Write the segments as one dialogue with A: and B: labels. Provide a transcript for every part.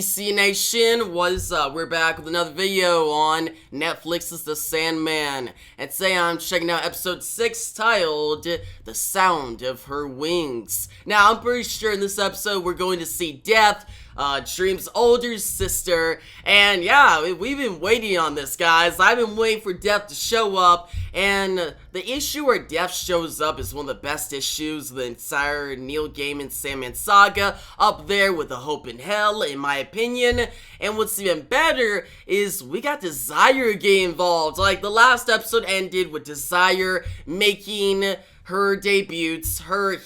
A: DC Nation, what is up? We're back with another video on Netflix's The Sandman. And today I'm checking out episode 6 titled The Sound of Her Wings. Now, I'm pretty sure in this episode we're going to see Death, Dream's older sister, and yeah, we've been waiting on this, guys. I've been waiting for Death to show up, and the issue where Death shows up is one of the best issues of the entire Neil Gaiman Sandman saga, up there with The Hope in Hell, in my opinion. And what's even better is we got Desire getting involved. Like, the last episode ended with Desire making her debut. Desire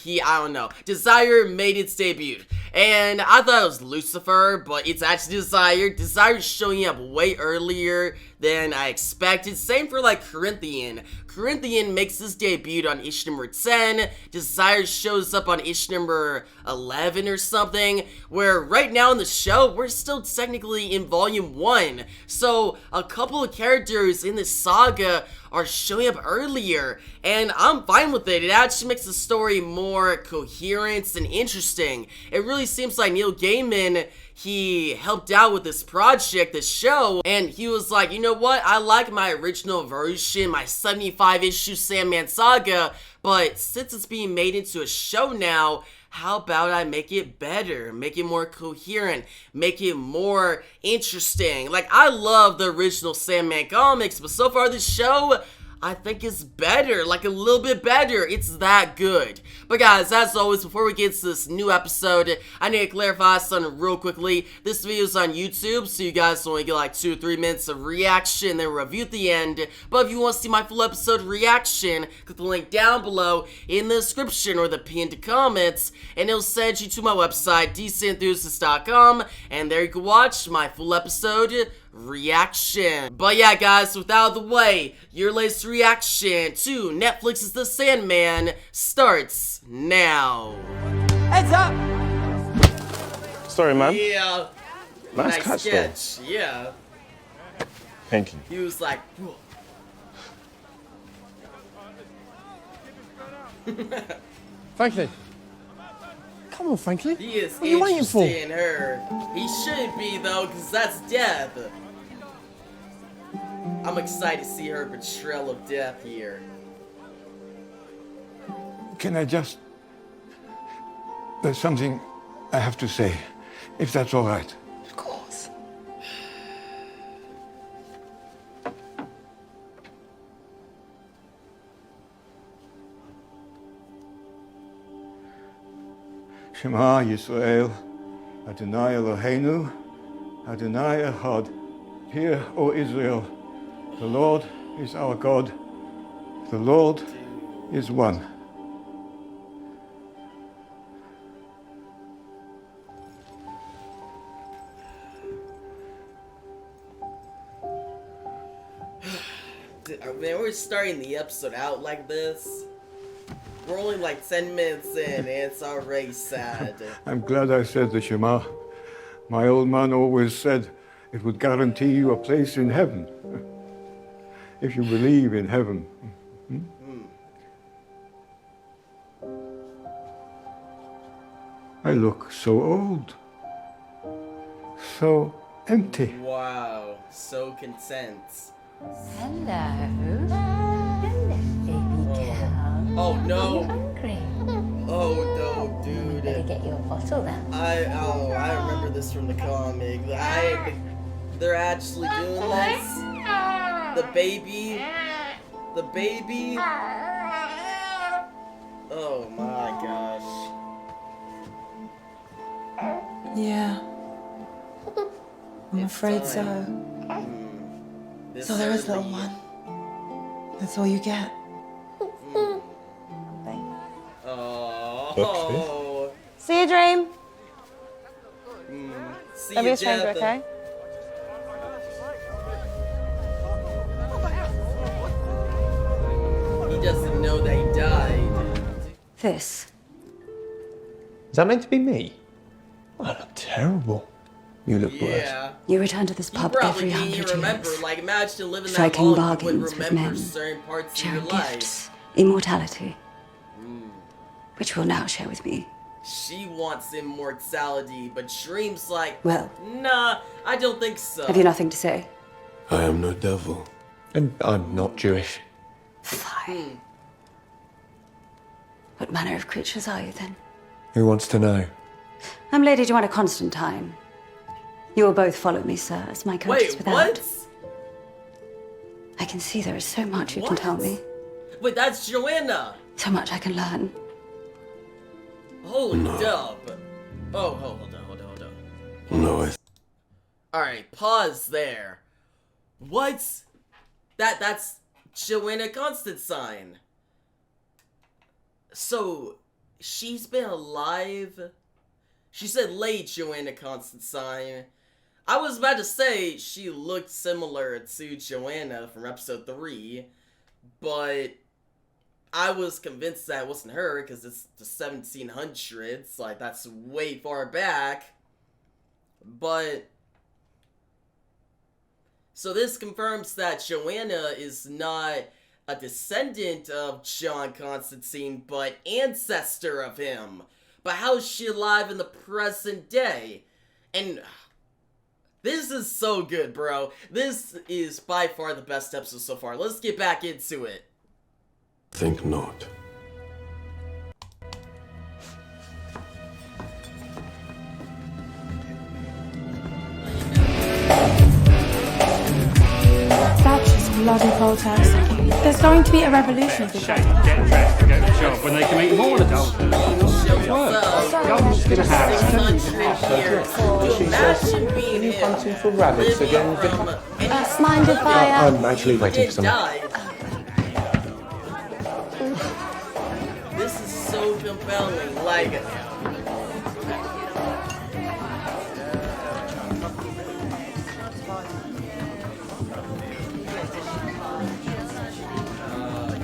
A: made its debut. And I thought it was Lucifer, but it's actually Desire. Desire's showing up way earlier than I expected. Same for, like, Corinthian. Corinthian makes his debut on issue number 10. Desire shows up on issue number 11 or something. Where right now in the show, we're still technically in volume 1. So a couple of characters in this saga are showing up earlier, and I'm fine with it. It actually makes the story more coherent and interesting. It really seems like Neil Gaiman, he helped out with this project, this show, and he was like, you know what, I like my original version, my 75-issue Sandman saga, but since it's being made into a show now, how about I make it better, make it more coherent, make it more interesting? Like, I love the original Sandman comics, but so far this show, I think it's better, like a little bit better. It's that good. But guys, as always, before we get to this new episode, I need to clarify something real quickly. This video is on YouTube, so you guys only get like 2 or 3 minutes of reaction, then review at the end. But if you want to see my full episode reaction, click the link down below in the description or the pinned comments, and it'll send you to my website, dcenthusiast.com, and there you can watch my full episode reaction. But yeah, guys, without the way, your latest reaction to Netflix's The Sandman starts now.
B: Heads up!
C: Sorry, man.
A: Yeah.
C: Nice catch,
A: sketch. Yeah.
C: Thank you.
A: He was like, whoa.
B: Franklin. Come on, Franklin.
A: He is
B: what are you waiting for?
A: interested in her. He shouldn't be, though, because that's Death. I'm excited to see her portrayal of Death here.
D: Can I just... There's something I have to say, if that's all right.
B: Of course.
D: Shema Yisrael, Adonai Eloheinu, Adonai Echad. Hear, O Israel, the Lord is our God, the Lord is one.
A: Man, we're starting the episode out like this. We're only like 10 minutes in and it's already sad.
D: I'm glad I said the Shema. My old man always said it would guarantee you a place in heaven. If you believe in heaven. I look so old. So empty.
A: Wow, so content.
E: Hello. Hello, baby girl.
A: Oh
E: Are you
A: no.
E: hungry?
A: Oh no, dude.
E: Better get you a bottle then.
A: I remember this from the comic. They're actually doing this. The baby. The baby. Oh my gosh.
F: Yeah. I'm
A: It's
F: afraid
A: time.
F: so.
A: This
F: So there is,
A: early.
F: little one. That's all you get.
A: Oh.
F: See you, Dream.
A: See
F: Don't be
A: you,
F: a stranger,
A: Jeff.
F: okay?
A: He doesn't know that he died.
E: This.
C: Is that meant to be me? I look terrible. You look worse.
A: Yeah.
E: You return to this
A: You
E: pub
A: probably
E: every
A: didn't
E: 100
A: even remember.
E: years.
A: Like, imagine living that
E: Striking
A: long, you
E: bargains
A: wouldn't
E: with
A: remember
E: men,
A: certain parts of
E: sharing
A: your life.
E: gifts, immortality, which you will now share with me.
A: She wants immortality, but Dream's like,
E: Well.
A: nah, I don't think so.
E: Have you nothing to say?
G: I am no devil.
C: And I'm not Jewish.
E: Fine. What manner of creatures are you then?
C: Who wants to know?
E: I'm Lady Joanna Constantine. You will both follow me, sir, as my coach is
A: Wait,
E: without.
A: what?
E: I can see there is so much you can tell me.
A: Wait, that's Joanna.
E: So much I can learn.
A: Holy dub. Oh, hold on.
G: No,
A: Alright, pause there. What? That's Joanna Constantine. So, she's been alive? She said late Joanna Constantine. I was about to say she looked similar to Joanna from episode 3, but I was convinced that it wasn't her because it's the 1700s, like that's way far back. But so this confirms that Joanna is not a descendant of John Constantine, but ancestor of him. But how is she alive in the present day? And this is so good, bro. This is by far the best episode so far. Let's get back into it.
G: think not.
H: That's just bloody protest. There's going to be a revolution if we
I: Get dressed to go to the job when they can make more adults.
C: She's
A: Imagine being
C: hunting for rabbits again, Vic?
H: Mind if I,
C: I'm actually waiting for someone.
A: This is so compelling. Like,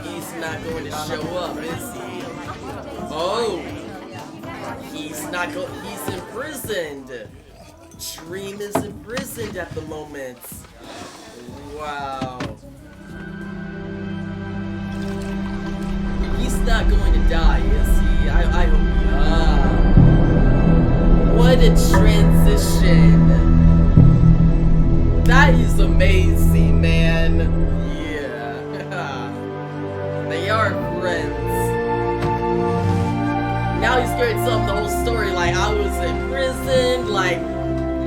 A: he's not going to show up, is he? Oh, he's not go. He's imprisoned. Dream is imprisoned at the moment. Wow. He's not going to die, is he? I hope not. What a transition. That is amazing, man. Yeah. They are friends. Now he's going to tell him the whole story, like, I was in prison, like,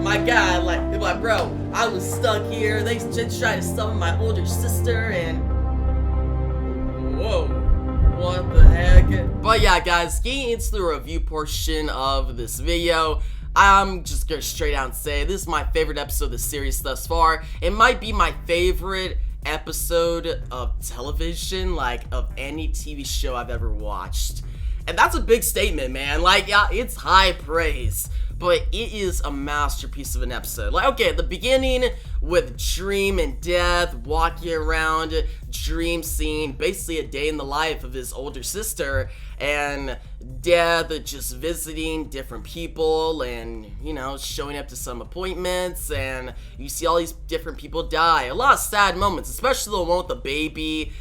A: my God, like, bro, I was stuck here, they just tried to summon my older sister, and whoa, what the heck? But yeah, guys, getting into the review portion of this video, I'm just gonna straight out and say, this is my favorite episode of the series thus far. It might be my favorite episode of television, like, of any TV show I've ever watched. And that's a big statement, man. Like, yeah, it's high praise, but it is a masterpiece of an episode. Like, okay, at the beginning with Dream and Death walking around, Dream seeing basically a day in the life of his older sister, and Death just visiting different people and, you know, showing up to some appointments, and you see all these different people die. A lot of sad moments, especially the one with the baby,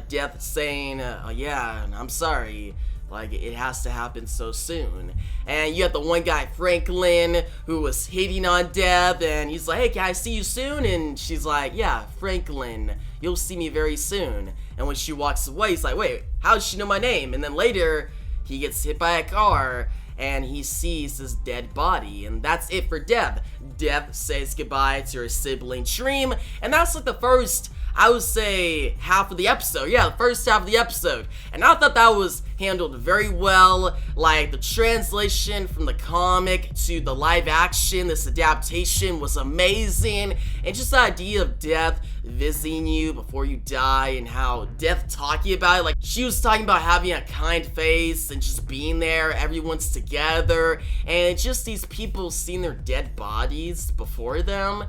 A: Death saying, yeah, I'm sorry. Like, it has to happen so soon. And you have the one guy, Franklin, who was hitting on Deb, and he's like, hey, can I see you soon? And she's like, yeah, Franklin, you'll see me very soon. And when she walks away, he's like, wait, how does she know my name? And then later, he gets hit by a car, and he sees his dead body. And that's it for Deb. Deb says goodbye to her sibling, Dream, and that's like the first, I would say, half of the episode. Yeah, the first half of the episode. And I thought that was handled very well. Like, the translation from the comic to the live action, this adaptation was amazing. And just the idea of Death visiting you before you die, and how Death talking about it. Like, she was talking about having a kind face and just being there, everyone's together, and just these people seeing their dead bodies before them.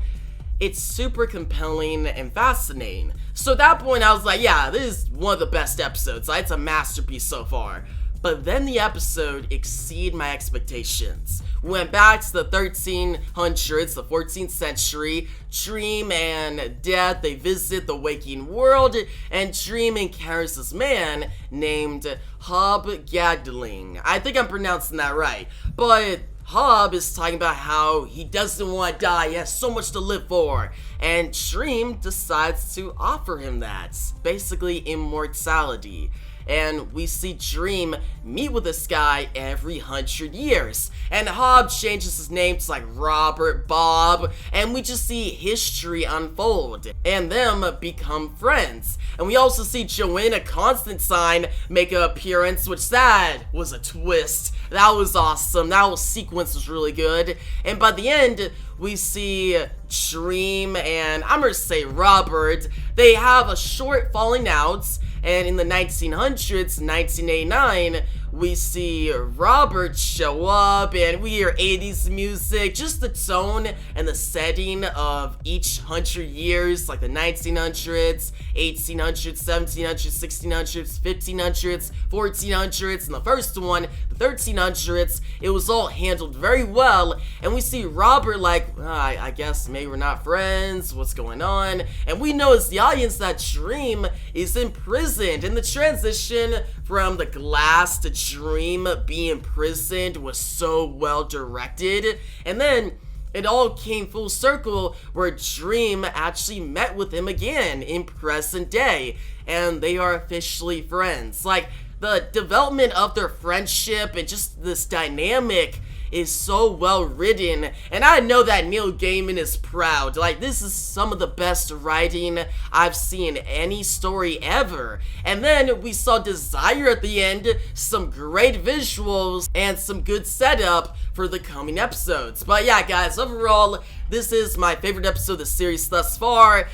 A: It's super compelling and fascinating. So at that point, I was like, yeah, this is one of the best episodes. Like, it's a masterpiece so far. But then the episode exceeded my expectations. We went back to the 1300s, the 14th century. Dream and Death, they visit the waking world, and Dream encounters this man named Hob Gadling. I think I'm pronouncing that right. But Hob is talking about how he doesn't want to die, he has so much to live for. And Dream decides to offer him that. Basically, immortality. And we see Dream meet with this guy every 100 years. And Hob changes his name to like Robert, Bob, and we just see history unfold, and them become friends. And we also see Joanna Constantine make an appearance, which that was a twist. That was awesome. That whole sequence was really good. And by the end, we see Dream and I'm gonna say Robert. They have a short falling out. And in the 1900s, 1989, we see Robert show up and we hear 80s music, just the tone and the setting of each 100 years, like the 1900s, 1800s, 1700s, 1600s, 1500s, 1400s, and the first one, the 1300s. It was all handled very well, and we see Robert like, I guess maybe we're not friends, what's going on? And we know as the audience that Dream is imprisoned, and the transition from the glass to Dream being imprisoned was so well directed. And then it all came full circle where Dream actually met with him again in present day, and they are officially friends. Like, the development of their friendship and just this dynamic is so well written, and I know that Neil Gaiman is proud. Like, this is some of the best writing I've seen any story ever. And then we saw Desire at the end, some great visuals, and some good setup for the coming episodes. But yeah, guys, overall, this is my favorite episode of the series thus far.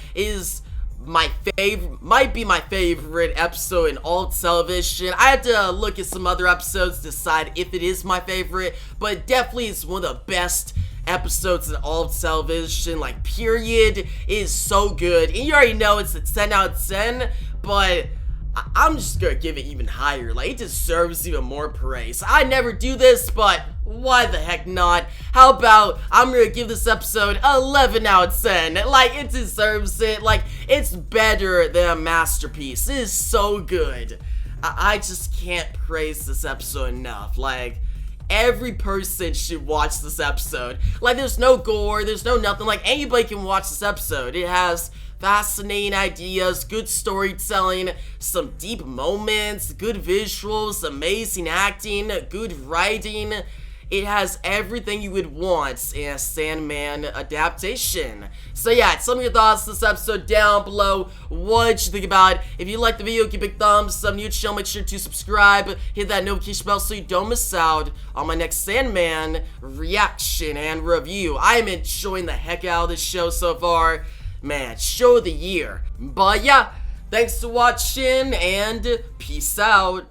A: Might be my favorite episode in all television. I had to look at some other episodes to decide if it is my favorite, but definitely it's one of the best episodes in all of television. Like, period. It is so good, and you already know it's a 10 out of 10, but I'm just gonna give it even higher. Like, it deserves even more praise. I never do this, but why the heck not? How about I'm gonna give this episode 11 out of 10. Like, it deserves it. Like, it's better than a masterpiece. It is so good. I just can't praise this episode enough. Like, every person should watch this episode. Like, there's no gore, there's no nothing. Like, anybody can watch this episode. It has fascinating ideas, good storytelling, some deep moments, good visuals, amazing acting, good writing. It has everything you would want in a Sandman adaptation. So yeah, tell me your thoughts on this episode down below. What you think about it? If you liked the video, give a big thumbs up. New channel, make sure to subscribe. Hit that notification bell so you don't miss out on my next Sandman reaction and review. I am enjoying the heck out of this show so far. Man, show of the year. But yeah, thanks for watching and peace out.